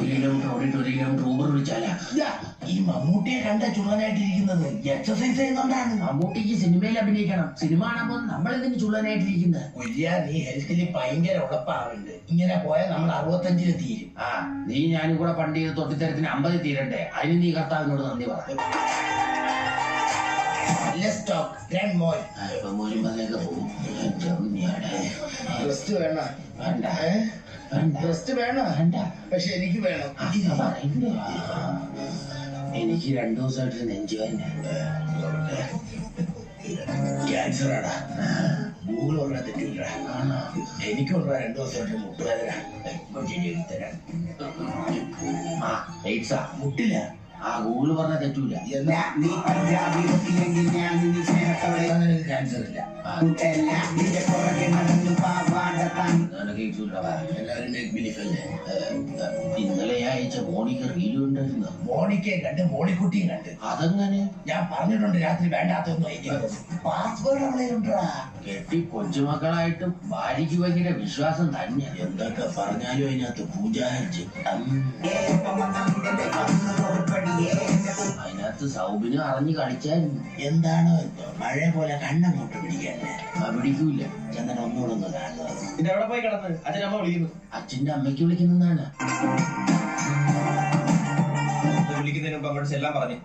1 kilometre Uber വിളിച്ചാലാ. ഈ മമ്മൂട്ടിയെ കണ്ട ചുള്ളനായിട്ടിരിക്കുന്നത് എക്സസൈസ് ചെയ്യുന്നോണ്ടാണ്. മമ്മൂട്ടിക്ക് സിനിമയിൽ അഭിനയിക്കണം. സിനിമ കാണുമ്പോൾ നമ്മളെന്തിന് ചുള്ളനായിട്ടിരിക്കുന്നത്? നീ ഹെൽത്തിൽ ഭയങ്കര ഉളപ്പാറുണ്ട്. ഇങ്ങനെ പോയാൽ നമ്മൾ 65 തീരും. നീ ഞാനും കൂടെ പണ്ട് ചെയ്ത് തൊട്ടിത്തരത്തിന് 50 തീരണ്ടേ? അതിന് നീ കർത്താവിനോട് നന്ദി പറ. പക്ഷെ എനിക്ക് വേണം. എനിക്ക് 2 ദിവസമായിട്ട് നെഞ്ചുവേദന. ക്യാൻസർ ആടാ. ഗൂഗിൾ പറഞ്ഞാൽ തെറ്റില്ല. എനിക്കുള്ള 2 ദിവസമായിട്ട് മുട്ടുവേദന. തരാം. എയ്ഡ്സാ? മുട്ടില്ല. ഗൂഗിള് പറഞ്ഞാൽ തെറ്റൂല. ക്യാൻസർ ഇല്ല. ഇന്നലെ അയച്ച മോണിക്ക് റീലും ഉണ്ടായിരുന്നു. മോണിക്കയും കണ്ട് മോണിക്കുട്ടിയും കണ്ട്. അതെങ്ങനെ? ഞാൻ പറഞ്ഞിട്ടുണ്ട് രാത്രി വേണ്ടാത്തൊന്നും അയക്കുന്നത്. പാസ്വേഡ് അവളെയുണ്ടാ. കെട്ടി കൊച്ചുമക്കളായിട്ടും ഭാര്യയ്ക്ക് ഭയങ്കര വിശ്വാസം തന്നെ. എന്തൊക്കെ പറഞ്ഞാലും അതിനകത്ത് പൂജാരിച്ച്. അതിനകത്ത് സൗബിന് അറിഞ്ഞു കളിച്ചായിരുന്നു. എന്താണോ എന്തോ മഴ പോലെ കണ്ണങ്ങോട്ട് പിടിക്കല്ലേ. പിടിക്കൂല. ചന്ദന ഒന്നുകൂടൊന്ന് കാണുന്നത്. പിന്നെ അവിടെ പോയി കിടന്ന് അച്ഛനമ്മ വിളിക്കുന്നു. അച്ഛന്റെ അമ്മയ്ക്ക് വിളിക്കുന്നതാണ്. വിളിക്കുന്നതിന് മുമ്പ് അങ്ങോട്ട് ചെല്ലാൻ പറഞ്ഞു.